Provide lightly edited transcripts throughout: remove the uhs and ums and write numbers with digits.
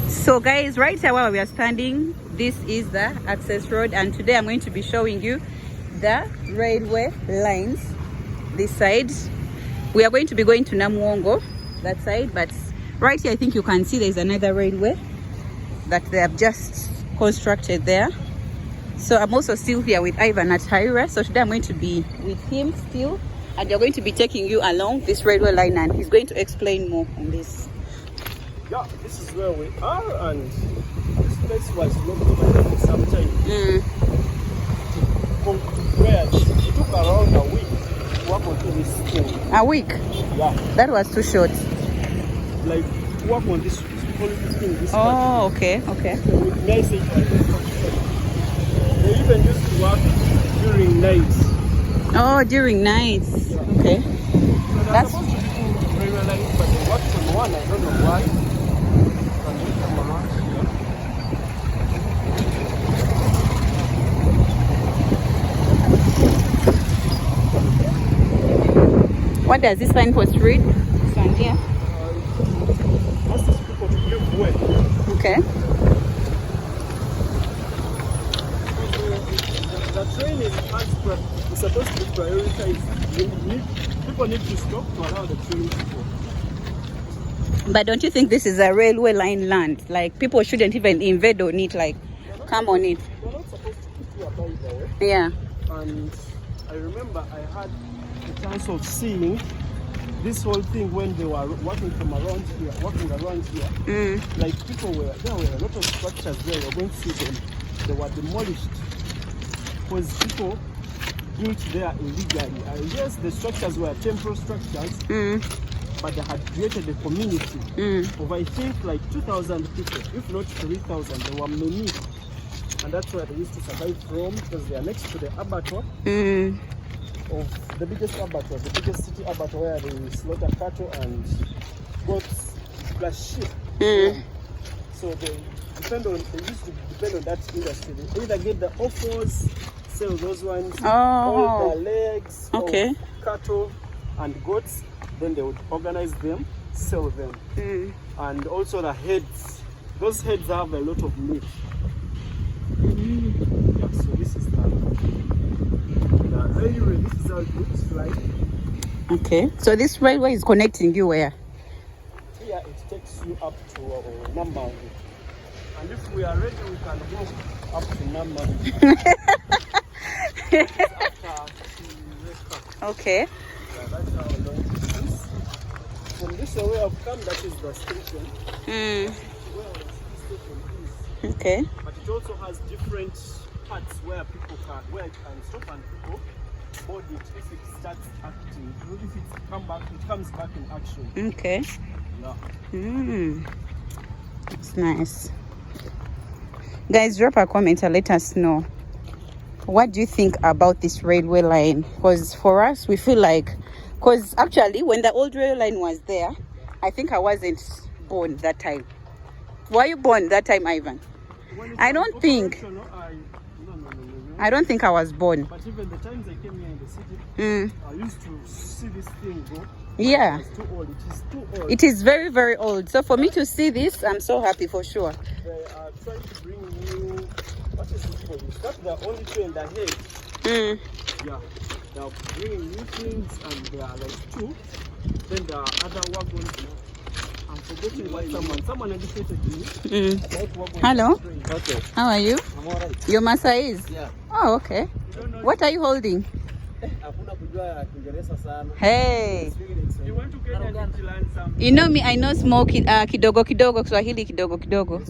So guys, right here where we are standing, this is the access road, and today I'm going to be showing you the railway lines this side. We are going to be going to Namuongo that side, but right here I think you can see there's another railway that they have just constructed there. So I'm also still here with Ivan at Harriet. So today I'm going to be with him still, and they're going to be taking you along this railway line, and he's going to explain more on this. Yeah, this is where we are, and this place was locked by some time. From where it took around a week to work on this thing. A week? Yeah. That was too short. Like, to work on this whole thing. This oh, okay, okay. So with message, they even used to work during nights. Oh, during nights. Yeah. Okay. So that's supposed to be two railway lines, but they worked on one. I don't know why. What does this signpost read? This one here. Asks people to give way. Okay. The train is supposed to be prioritized. People need to stop to allow the train to go. But don't you think this is a railway line land? Like, people shouldn't even invade on it, like, come on it. They're not supposed to put you about the way. Yeah. And I remember I had the chance of seeing this whole thing when they were walking around here. Like, there were a lot of structures there. You're going to see them. They were demolished because people built there illegally. I guess the structures were temporary structures, but they had created a community of, I think, like 2,000 people, if not 3,000. There were many, and that's where they used to survive from, because they are next to the abattoir of the biggest abattoir, the biggest city abattoir, where they slaughter cattle and goats plus sheep. So they used to depend on that industry. They either get the offals, sell those ones, all the legs of cattle and goats, then they would organize them, sell them. And also the heads. Those heads have a lot of meat. Yeah, so this is the railway. This is how it looks like. Okay. So this railway is connecting you where? Here it takes you up to Nambo. And if we are ready, we can go up to Nambo. Okay. Yeah, that's how long it is. From this way I've come, that is the station. Where the station is. Okay. But it also has different parts where it can stop and people board it if it starts acting. If it comes back in action. Okay. Yeah. It's nice. Guys, drop a comment and let us know, what do you think about this railway line? Because for us, we feel like, because actually when the old railway line was there, I think I wasn't born that time. Were you born that time, Ivan? I don't think. I don't think I was born. But even the times I came here in the city, I used to see this thing go. Yeah. It's too old. It is too old. It is very, very old. So for me to see this, I'm so happy for sure. They are trying to bring new. What is this for? That's the only train that head. Yeah. They are bringing new things, and there are like two. Then there are other wagons. I'm forgetting what someone educated me. Hello. Okay. How are you? I'm alright. Your Masais? Yeah. Oh, okay. What are you holding? Hey. You want to get to learn something? You know me, I know small kidogo kidogo, Swahili kidogo kidogo.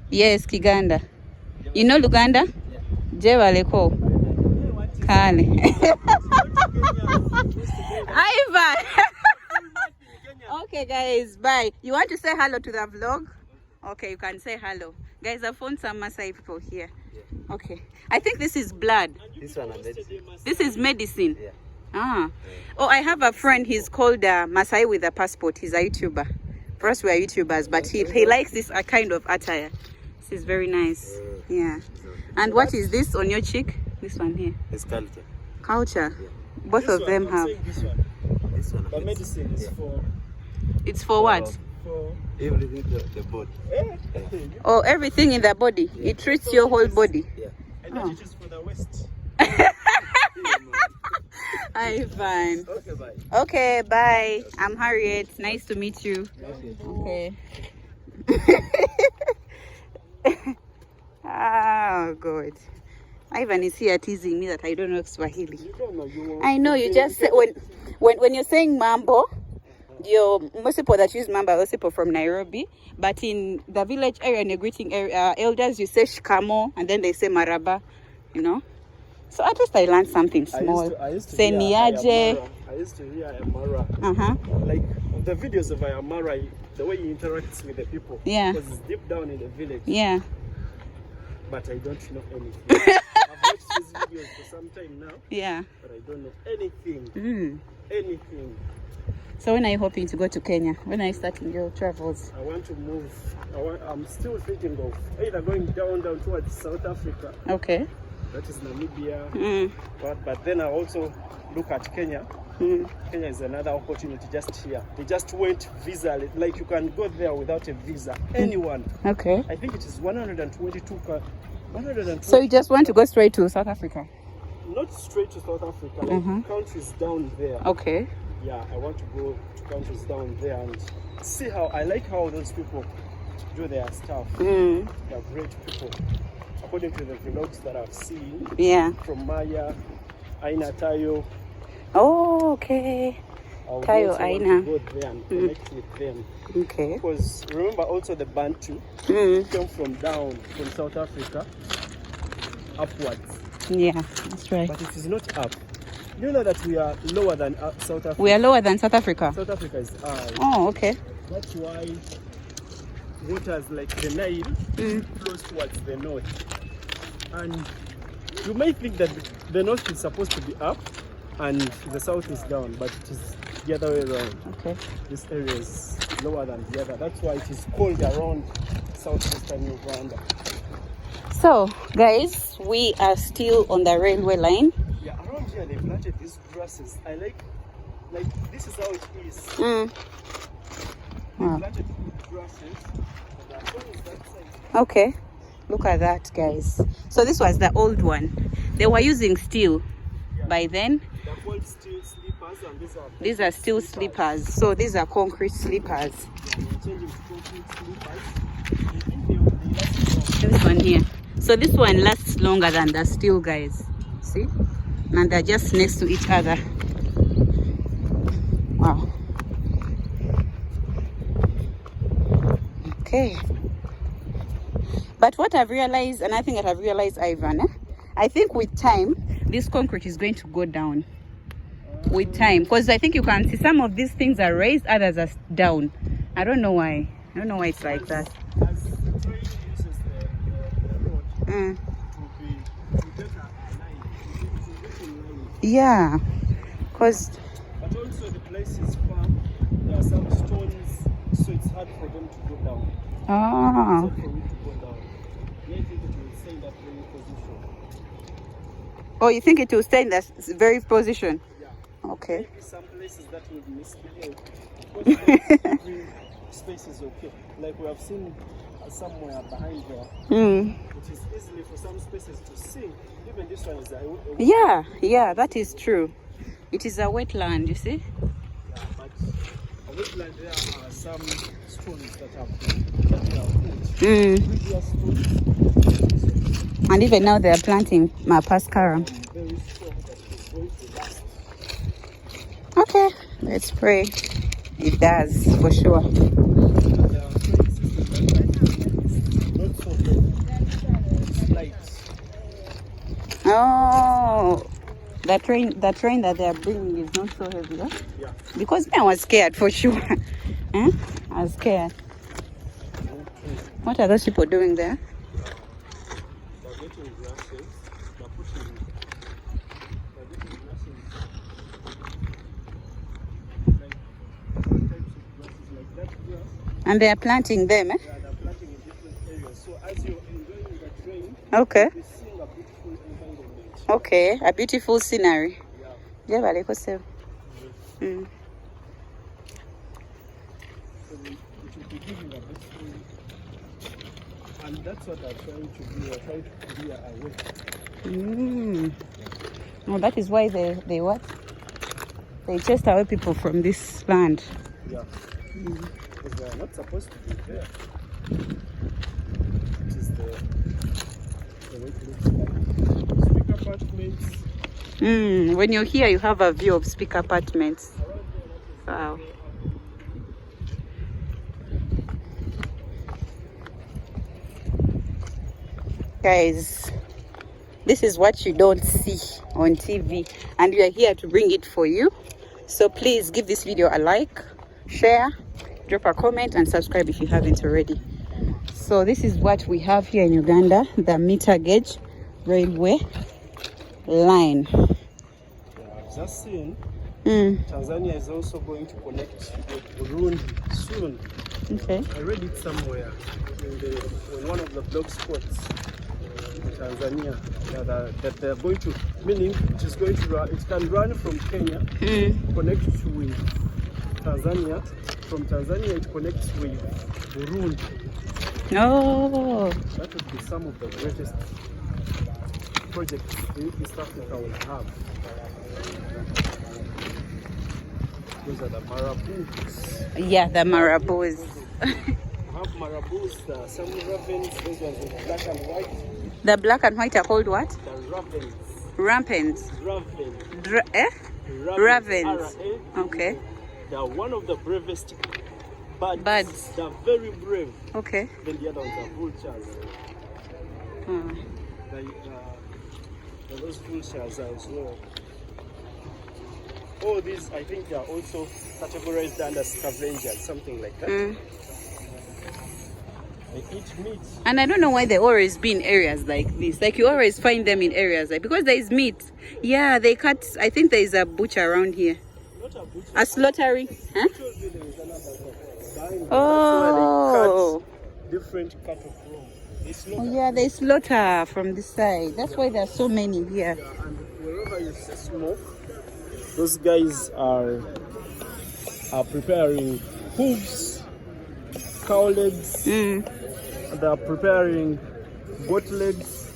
Yes, Kiganda. You know Luganda? Yeah. Je waleko. Kale. Ivan. Okay guys, bye. You want to say hello to the vlog? Okay, you can say hello. Guys, I found some Maasai people here. Yeah. Okay. I think this is blood. This one is medicine. This is medicine. Yeah. Ah. Oh, I have a friend, he's called Maasai with a passport. He's a YouTuber. For us, we are YouTubers, but he likes this kind of attire. This is very nice. Yeah. And what is this on your cheek? This one here. It's culture. Culture. Yeah. Both of them have. This one. This one. The medicine is for. It's for what? for everything, the body. Oh, everything in the body. Yeah. It treats your whole body. Yeah. And then it is for the West. Hi, fine. Okay, bye. Okay, bye. I'm Harriet. Nice to meet you. Okay. Oh, God. Ivan is here teasing me that I don't know Swahili. You don't know. I know. You just say, when you're saying mambo, most people that use mambo are those people from Nairobi. But in the village area and the greeting area, elders, you say shikamo, and then they say maraba, you know. So at least I learned something small. I used to Seniaje. I used to hear Amara. Like the videos of Amara, the way he interacts with the people. Yeah. Because it's deep down in the village. Yeah. But I don't know anything. I've watched his videos for some time now. Yeah. But I don't know anything. Anything. So when are you hoping to go to Kenya? When are you starting your travels? I want to move. I'm still thinking of either going down towards South Africa. Okay. That is Namibia. But then I also look at Kenya. Kenya is another opportunity just here. They just went visa, like you can go there without a visa. Anyone. Okay. I think it is 122. So you just want to go straight to South Africa? Not straight to South Africa, like countries down there. Okay. Yeah, I want to go to countries down there and see how, I like how those people do their stuff. They're great people. According to the vlogs that I've seen. Yeah. From Maya, Aina Tayo. Oh, okay. Tayo Aina. Go there and connect with them. Okay. Because remember also the Bantu came from down from South Africa upwards. Yeah, that's right. But it is not up. You know that we are lower than South Africa. We are lower than South Africa. South Africa is high. Oh, okay. That's why waters like the Nile flows towards the north. And you may think that the north is supposed to be up and the south is down, but it is the other way around. Okay. This area is lower than the other. That's why it is cold around southwestern Uganda. So, guys, we are still on the railway line. Yeah, around here they planted these grasses. I like this is how it is. They planted grasses. Okay. Look at that, guys. So this was the old one. They were using steel by then. They're called steel sleepers, and these are steel sleepers. So these are concrete sleepers. Yeah, they're changing to concrete sleepers. This one here. So this one lasts longer than the steel, guys. See? And they're just next to each other. Wow. Okay. But what I've realized, and I think that I've realized, Ivan, I think with time, this concrete is going to go down. With time. Because I think you can see some of these things are raised, others are down. I don't know why. I don't know why it's like that. As the train uses the road to get a line. Yeah. Because... But also the place is firm. There are some stones, so it's hard for them to go down. Oh. It's hard for it to go down. I think it will stay in that very position. Oh, you think it will stay in that very position? Yeah. Okay. Maybe some places that will misbehave. Because every space is okay. Like we have seen somewhere behind there. It is easily for some spaces to sink. Even this one is a yeah, that is true. It is a wetland, you see? Yeah, but a wetland, there are some stones that are put. And even now they are planting Mapascara. Very strong that is going to last. Okay, let's pray. It does, for sure. Oh, the train that they are bringing is not so heavy, huh? Yeah. Because I was scared, for sure. I was scared. What are those people doing there? They're getting grasses. They're getting grasses. Like different types of grasses, like that grass. And they are planting them, eh? Yeah, they're planting in different areas. So as you're enjoying the train, Okay. you're seeing a beautiful environment. Okay, a beautiful scenery. Yeah. Yeah, but So it will And that's what I'm trying to do. I'm trying to clear away. No, that is why they what? They chased away people from this land. Yeah. Because they are not supposed to be there. It is the way it looks like. Speak apartments. When you're here, you have a view of Speak Apartments. Wow. Guys, this is what you don't see on TV, and we are here to bring it for you. So please give this video a like, share, drop a comment, and subscribe if you haven't already. So this is what we have here in Uganda, the meter gauge railway line. I've just seen Tanzania is also going to connect with Burundi soon. Okay. I read it somewhere in one of the blog spots in Tanzania that they're going to, meaning it is going to run, it can run from Kenya, connect with Tanzania. From Tanzania it connects with Burundi. Oh. That would be some of the greatest projects East Africa will have. Those are the marabous. Yeah, the marabous. Have marabous, some ravens, those ones with black and white. The black and white are called what? The ravens. Rampants. Ravens. Ravens. R-A. Okay. They are one of the bravest birds. Birds. They are very brave. Okay. Then the other ones are vultures. Those vultures as well. All these, I think, they are also categorized under scavengers, something like that. They eat meat. And I don't know why they always be in areas like this. Like you always find them in areas like, because there is meat. Yeah, they cut. I think there is a butcher around here. Not a butcher. A slaughtering. Huh? Oh. Different cattle from. Oh yeah, they slaughter from this side. That's why there are so many here. Yeah, and wherever you see smoke, those guys are preparing hooves, cow legs. They are preparing goat legs,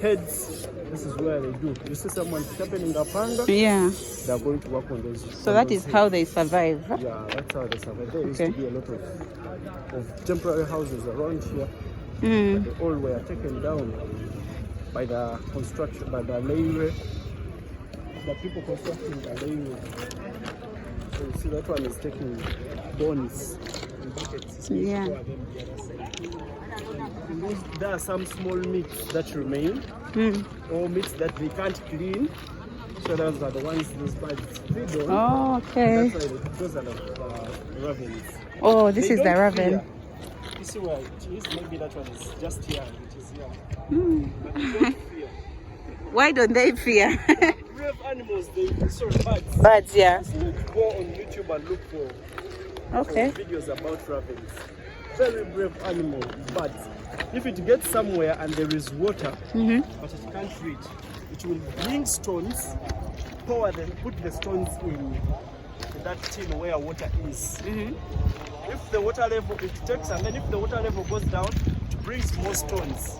heads. This is where they do. You see someone sharpening a panga? Yeah. They are going to work on those. So that is how they survive. Yeah, that's how they survive. There used to be a lot of temporary houses around here. But they all were taken down by the construction, by the railway. The people constructing the railway. So you see that one is taking bones and buckets. Yeah. There are some small meats that remain, or meats that they can't clean. So those are the ones those birds feed on. Oh, okay. That's why those are the ravens. Oh, this is the raven. Fear. You see where it is? Maybe that one is just here. It is here. But they don't fear. Why don't they fear? Brave animals, birds. Birds, yeah. Just go on YouTube and look for videos about ravens. Very brave animal, but if it gets somewhere and there is water, but it can't reach, it will bring stones, pour them, put the stones in that tin where water is. If the water level, it takes, and then if the water level goes down, it brings more stones.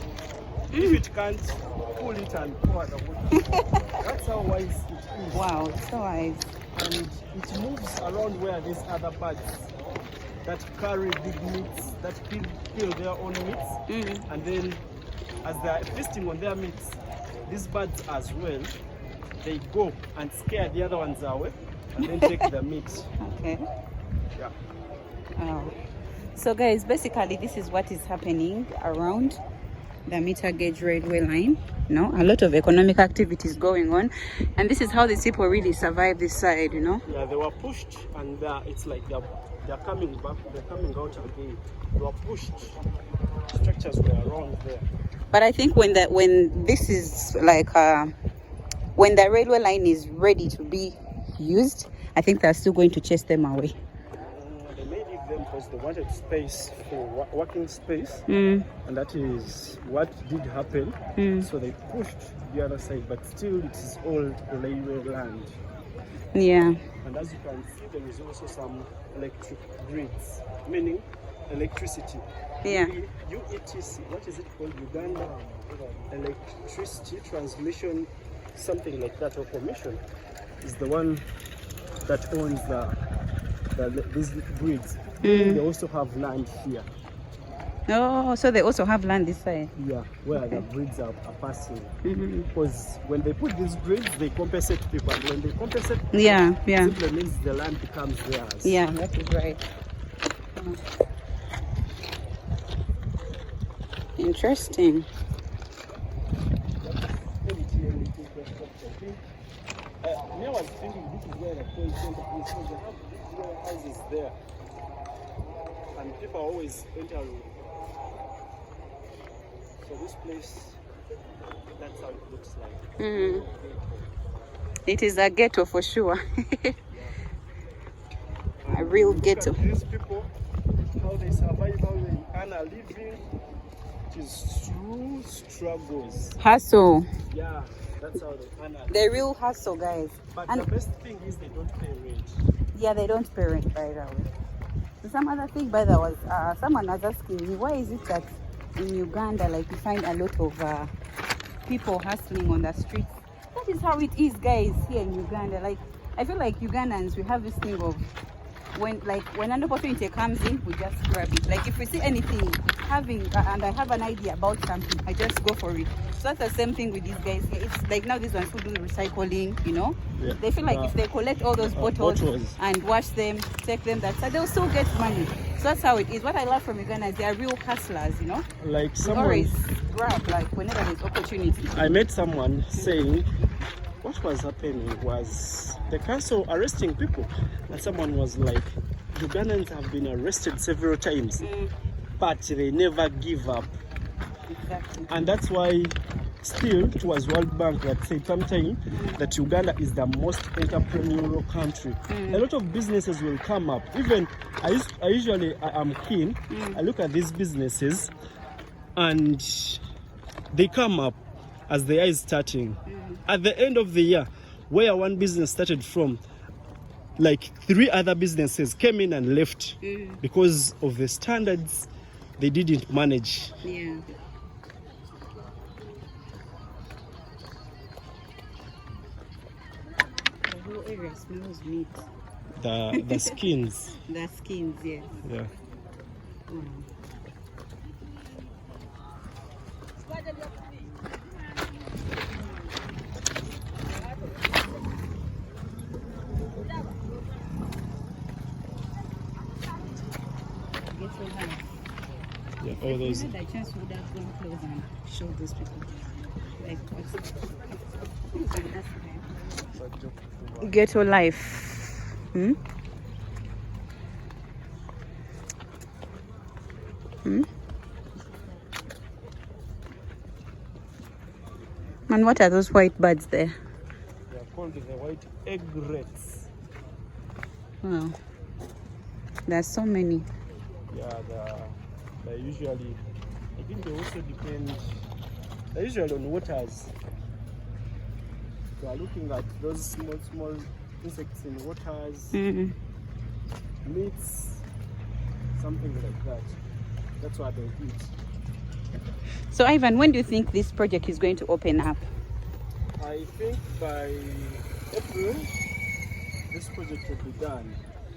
If it can't, pull it and pour the water. That's how wise it is. Wow, so wise. And it moves around where these other birds that carry big meats, that kill their own meats, and then as they are feasting on their meats, these birds as well, they go and scare the other ones away and then take the meat. Okay. Yeah. Oh. So guys, basically this is what is happening around the meter gauge railway line. A lot of economic activities going on, and this is how these people really survive this side, Yeah, they were pushed, and it's like they're coming back, they're coming out again. They were pushed. Structures were around there. But I think when this is like when the railway line is ready to be used, I think they're still going to chase them away. They may leave them because they wanted space for working space, and that is what did happen. So they pushed the other side, but still it is all railway land. Yeah. And as you can see, there is also some electric grids, meaning electricity. Yeah. UETC, what is it called? Uganda Electricity Transmission, something like that, or Commission, is the one that owns these grids. They also have land here. Oh, so they also have land this side. Yeah, where the grids are passing. Because when they put these grids, they compensate people. And when they compensate people, simply means the land becomes theirs. Yeah, that is right. Interesting. I was thinking this is where the call center is. So they have these warehouses there. And people are always entering. So this place, that's how it looks like. It is a ghetto for sure. A real ghetto. These people, how they survive, how they earn a living, it is true struggles. Hustle. Yeah, that's how they earn a living. The real hustle, guys. But the best thing is they don't pay rent. Yeah, they don't pay rent, by the way. So some other thing, by the way, someone was asking me, why is it that in Uganda, like, you find a lot of people hustling on the streets? That is how it is, guys, here in Uganda. Like, I feel like Ugandans, we have this thing of when an opportunity comes in, we just grab it. Like, if we see anything and I have an idea about something, I just go for it. So that's the same thing with these guys here. It's like now these ones who do recycling, you know, they feel like if they collect all those bottles and wash them, take them that side, they'll still get money. So that's how it is. What I love from Uganda is they are real hustlers, you know. Like someone always grab, like, whenever there's opportunity. I met someone saying what was happening was the council arresting people, and someone was like, Ugandans have been arrested several times, but they never give up. Exactly. And that's why still it was World Bank that said sometime that Uganda is the most entrepreneurial country. A lot of businesses will come up. Even I am keen. I look at these businesses and they come up as the year is starting. At the end of the year, where one business started from, like 3 other businesses came in and left because of the standards they didn't manage. Yeah. The whole area smells meat. The skins. The skins, yes. Yeah. Yeah, all those. If by chance would have gone close and showed those people. Like, what's ghetto life. And what are those white birds there? They are called the white egrets. Wow. There's so many. Yeah, they're usually, I think they also depend, they're usually on waters. They are looking at those small insects in waters, meats, something like that. That's what they eat. So Ivan, when do you think this project is going to open up? I think by April, this project will be done.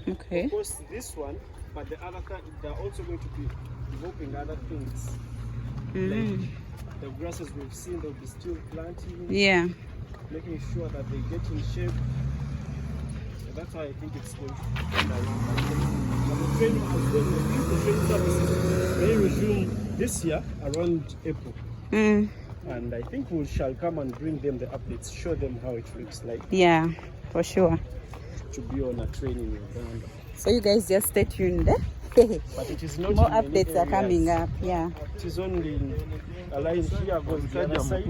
Okay. Of course, this one, but the other, they're also going to be developing other things. Like the grasses we've seen, they'll be still planting. Yeah. Making sure that they get in shape. So that's why I think it's going to be around. But the training has been, the training services may resume this year around April. And I think we shall come and bring them the updates, show them how it looks like. Yeah, for sure. To be on a training in Uganda. So you guys just stay tuned. But it is not more updates are coming up. Yeah. It is only a line here goes to the other side,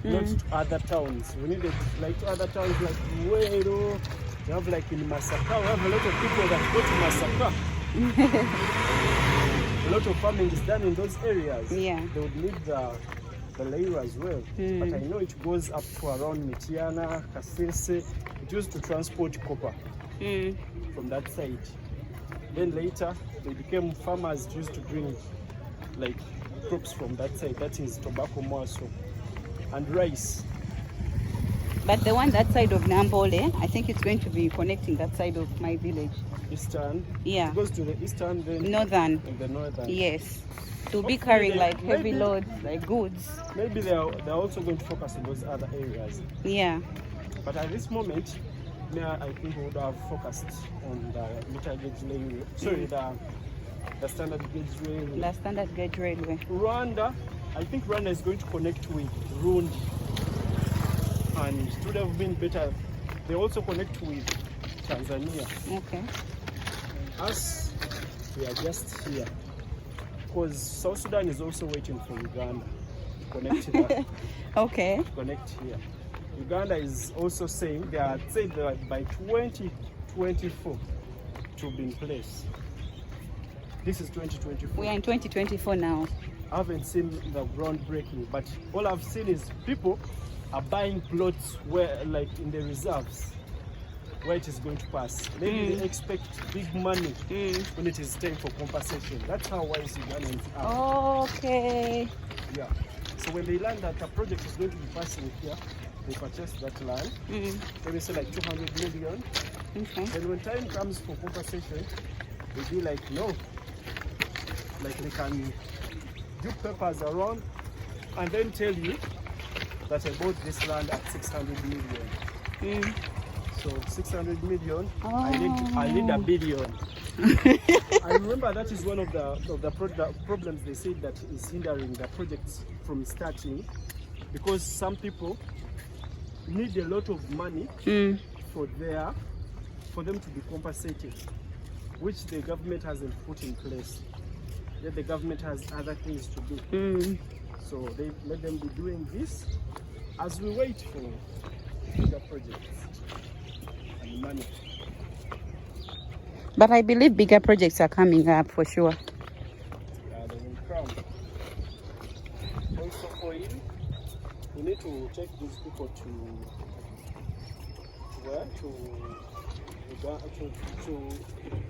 not to other towns. We need it like to other towns like Uero. We have like in Masaka. We have a lot of people that go to Masaka. A lot of farming is done in those areas. Yeah. They would need the layer as well. But I know it goes up to around Mitiana, Kasese. It used to transport copper from that side. Then later, they became farmers used to bring like crops from that side. That is tobacco more so, and rice. But the one that side of Nambole, I think it's going to be connecting that side of my village. Eastern. Yeah. It goes to the eastern, then Northern. and the northern. Yes. To be carrying like heavy loads, like goods. Maybe they're also going to focus on those other areas. Yeah. But at this moment, I think we would have focused on the meter gauge railway. Sorry, the standard gauge railway. The standard gauge railway. Rwanda, I think Rwanda is going to connect with Rundi. And it would have been better. They also connect with Tanzania. Okay. Us, we are just here. Because South Sudan is also waiting for Uganda to connect that. Okay. To connect here. Uganda is also saying they are saying that by 2024 to be in place. This is 2024. We are in 2024 now. I haven't seen the groundbreaking, but all I've seen is people are buying plots where, like in the reserves, where it is going to pass. Maybe they expect big money when it is time for compensation. That's how wise Ugandans are. Okay. Yeah. So when they learn that a project is going to be passing here, they purchase that land. Maybe say like 200 million. Okay. And when time comes for compensation, they be like, no. Like they can do papers around and then tell you that I bought this land at 600 million. So 600 million, I need a billion. I remember that is one of the problems they said that is hindering the projects from starting, because some people need a lot of money for them to be compensated, which the government hasn't put in place. Yet the government has other things to do. So they let them be doing this as we wait for bigger projects and money. But I believe bigger projects are coming up for sure. Yeah, they will come. Also oil, we need to take these people to where? To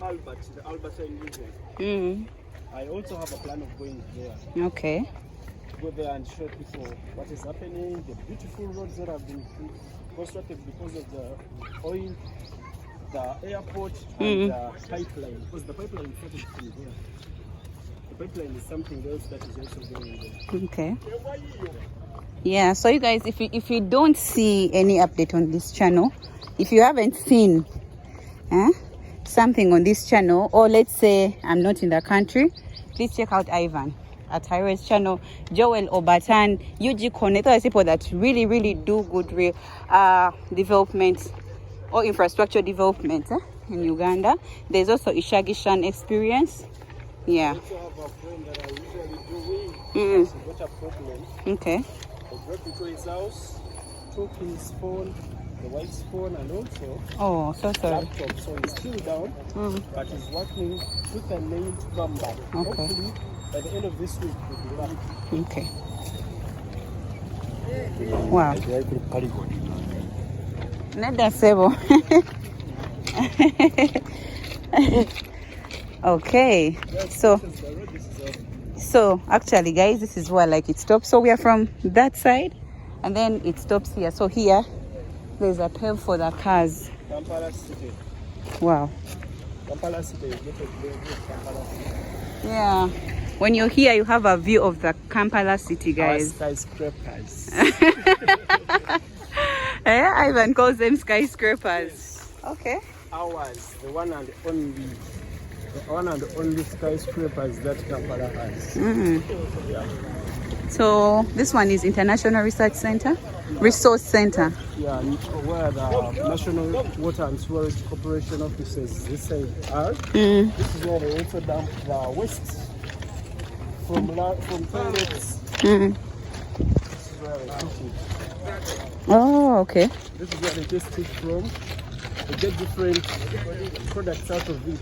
Albert, the Albertine region. I also have a plan of going there. Okay. Go there and show people what is happening, the beautiful roads that have been constructed because of the oil, the airport, and the pipeline. Because the pipeline is started from there. The pipeline is something else that is also going there. Okay. Yeah, so you guys, if you don't see any update on this channel, if you haven't seen something on this channel, or let's say I'm not in the country, please check out Ivan at Harriet's channel, Joel Obatan, UG Connect. Those are people that really do good development or infrastructure development in Uganda. There's also Ishagishan experience. Yeah. I also have a friend that I usually do with. He got a problem. Okay. I brought him to his house, took his phone, the wife's phone, and also so sorry. laptop. So he's still down, but he's working with a nail to come back. Okay. Hopefully, by the end of this week, we'll be back. Okay. Wow. Neda sebo. Okay. So actually, guys, this is where like it stops. So we are from that side, and then it stops here. So here, there's a pave for the cars. Kampala City. Wow. Kampala City. Kampala City. Yeah. When you're here, you have a view of the Kampala city, guys. Our skyscrapers. Ivan calls them skyscrapers. Yes. Okay. Ours, the one and only skyscrapers that Kampala has. Yeah. So this one is International Research Center, Resource Center. Yeah, where the National Water and Sewerage Corporation offices this side are. This is where they also dump the waste from toilets. This is where they took it. Oh, okay. This is where they test it from. They get different products out of it.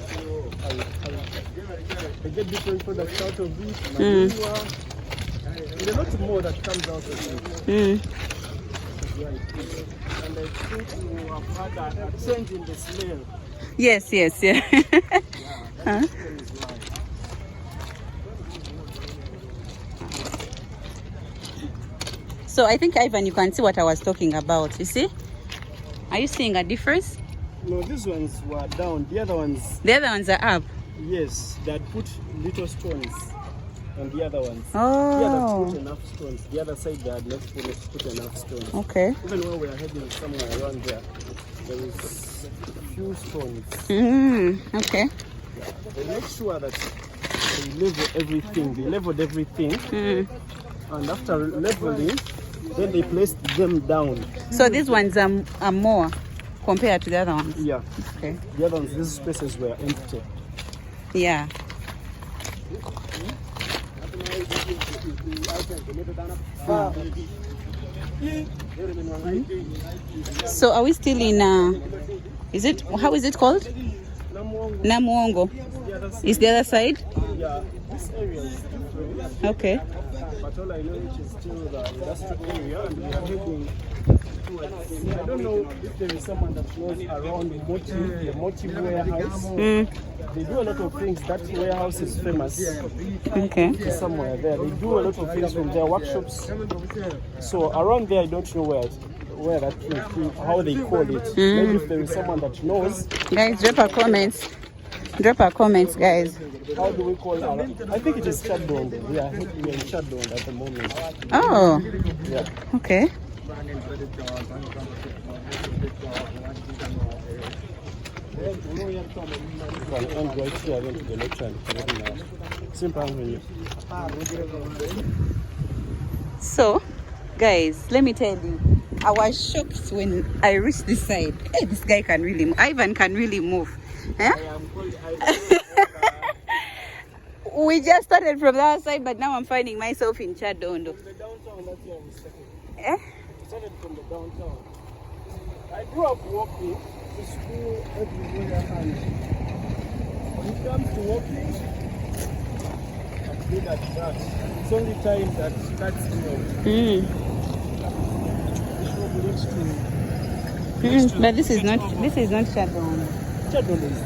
They get different products out of it. Manure, and a lot more that comes out of it. And I think you have had a change in the smell. Yes, yeah. So I think, Ivan, you can see what I was talking about. You see? Are you seeing a difference? No, these ones were down. The other ones. The other ones are up. Yes, that put little stones on the other ones. Oh. The other put enough stones. The other side they had not put enough stones. Okay. Even when we are heading somewhere around there, there is a few stones. Okay. Yeah. They make sure that they level everything. They leveled everything. And after leveling, then they placed them down. So these ones are more compared to the other ones? Yeah. Okay. The other ones, these spaces were empty. Yeah. So are we still in is it, how is it called? Namuongo. Is the other side? Yeah, this area is different. Okay. But all I know is still the industrial area, and we are heading towards, I don't know if there is someone that knows around the Motive warehouse. They do a lot of things. That warehouse is famous. Okay. Somewhere there. They do a lot of things from their workshops. So around there, I don't know where that thing, how they call it. Maybe if there is someone that knows. Guys, drop our comments. Drop our comments, guys. How do we call it? I think it is Chadondo. We are in Chadondo at the moment. Oh. Yeah. Okay. And right here, I went to the left hand. So, guys, let me tell you, I was shocked when I reached this side. Hey, this guy can really move. Ivan can really move. Huh? We just started from the other side, but now I'm finding myself in Chadondo. From the downtown, that's where we started. Eh? We started from the downtown. I grew up walking to school everywhere, and when it comes to walking, I'm good at that. It's only time that starts me off. But this is not Chadondo.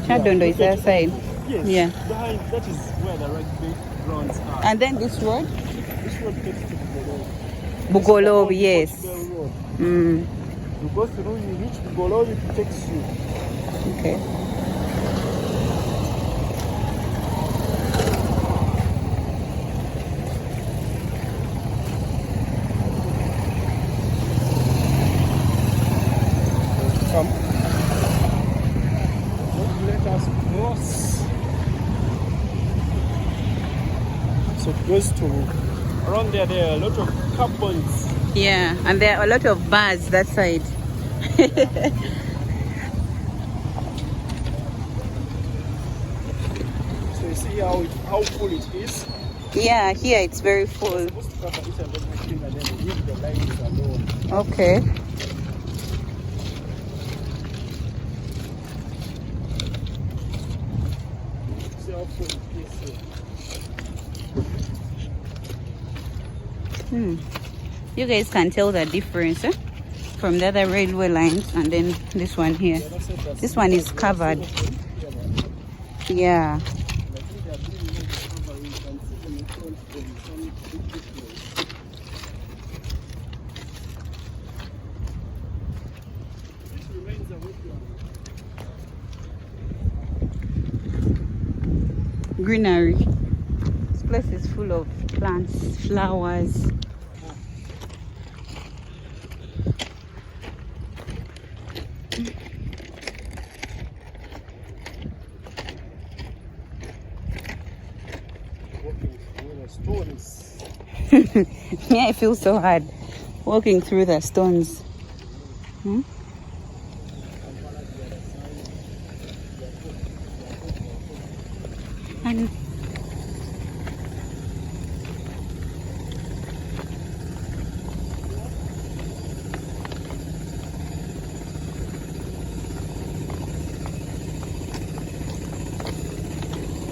Chadondo is the other side. Yes. Yeah. Behind that is where the rugby grounds are. And then this road? This road takes to Bugolobi, yes. Road. You go through, you reach Bugolobi, it takes you. Okay. Come. Let us cross. So close to around there are a lot of carbons. Yeah, and there are a lot of bars that side. So you see how full it is. Yeah, here it's very full. Supposed to cover each and everything and then leave the lines alone. Okay. See how full it is here. You guys can tell the difference from the other railway lines and then this one here. This one is covered. Yeah. Greenery. This place is full of plants, flowers. Yeah, I feel so hard walking through the stones. And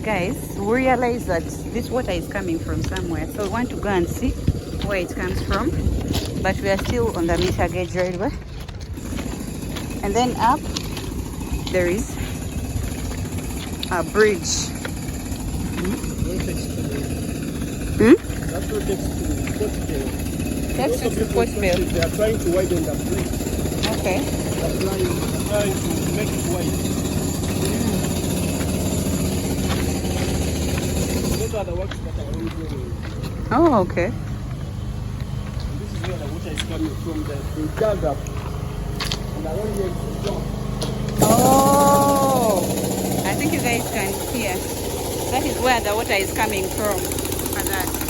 guys, we realize that this water is coming from somewhere, so we want to go and see where it comes from. But we are still on the meter gauge railway, and then up there is a bridge. That road takes to That's just the foot bill. They are trying to widen the bridge. Okay. They're trying to make it wide. Those are the works that are already doing. Oh, okay. And this is where the water is coming from. They dug up and around here is the jump. Oh, I think you guys can hear. That is where the water is coming from. Look at that.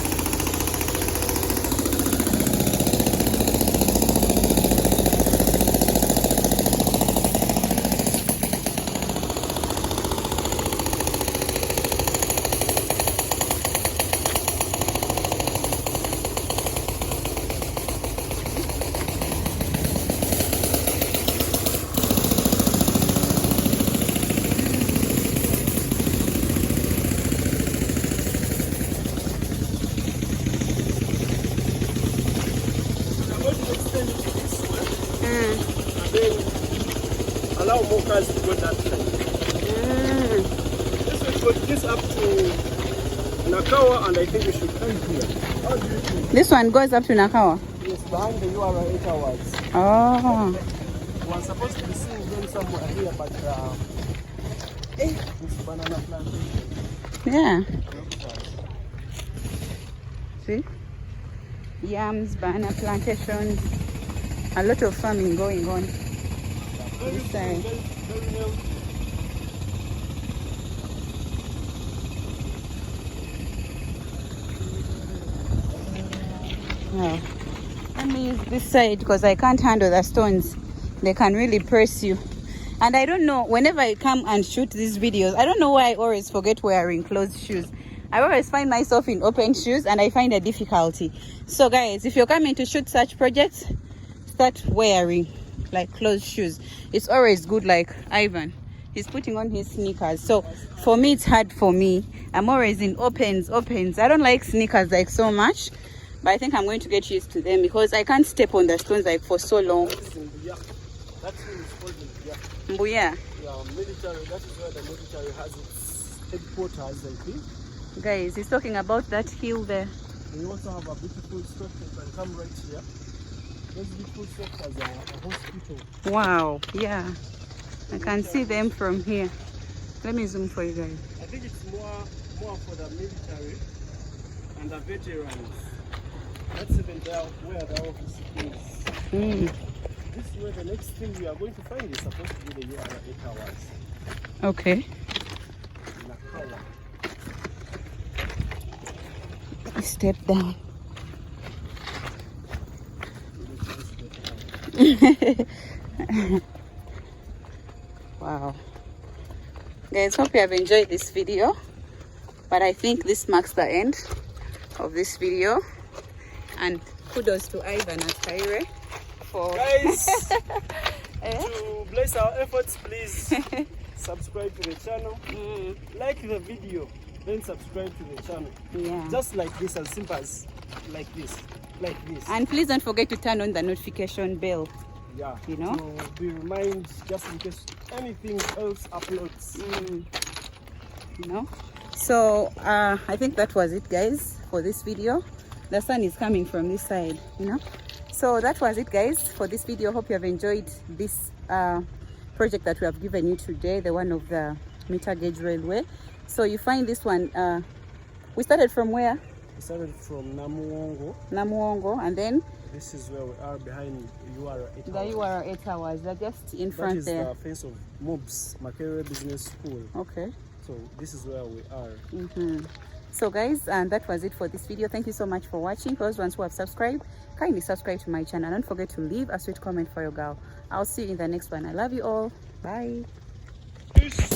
Allow more cars to go that side. This will put this up to Nakawa, and I think we should end here. How do you think? This one goes up to Nakawa? Yes, behind the URA 8 hours. Oh. We were supposed to be seeing them somewhere here, but this banana plantation. Yeah. See? Yams, banana plantations, a lot of farming going on. Very healthy. Wow. Let me use this side because I can't handle the stones. They can really press you. And I don't know, whenever I come and shoot these videos, I don't know why I always forget wearing closed shoes. I always find myself in open shoes and I find a difficulty. So guys, if you're coming to shoot such projects, start wearing like closed shoes. It's always good. Like Ivan, he's putting on his sneakers. So for me, it's hard for me. I'm always in opens. I don't like sneakers like so much, but I think I'm going to get used to them because I can't step on the stones like for so long. That's what it's called in Mbuya. Yeah, military. That is where the military has its headquarters, I think. Guys, he's talking about that hill there. We also have a beautiful structure. You can come right here. Those beautiful structures are a hospital. Wow, yeah. I can see them from here. Let me zoom for you guys. I think it's more for the military and the veterans. That's even there where the office is. This is where the next thing we are going to find is supposed to be the URA 8 hours. Okay. Step down. Wow. Guys, hope you have enjoyed this video. But I think this marks the end of this video. And kudos to Ivan and Harriet for guys to bless our efforts, please subscribe to the channel, like the video, then subscribe to the channel. Yeah, just like this, as simple as like this. And please don't forget to turn on the notification bell. Yeah, you know, to be reminded just in case anything else uploads. You know, so I think that was it, guys, for this video. The sun is coming from this side, you know. So that was it, guys, for this video. Hope you have enjoyed this project that we have given you today, the one of the meter gauge railway. So you find this one, we started from where? We started from Namuongo, and then this is where we are behind URA 8 hours. The URA 8 hours, they're just in front there. That is the fence of MOBS, Makerere Business School. Okay. So this is where we are. So guys, and that was it for this video. Thank you so much for watching. For those ones who have subscribed, kindly subscribe to my channel. Don't forget to leave a sweet comment for your girl. I'll see you in the next one. I love you all. Bye. Peace.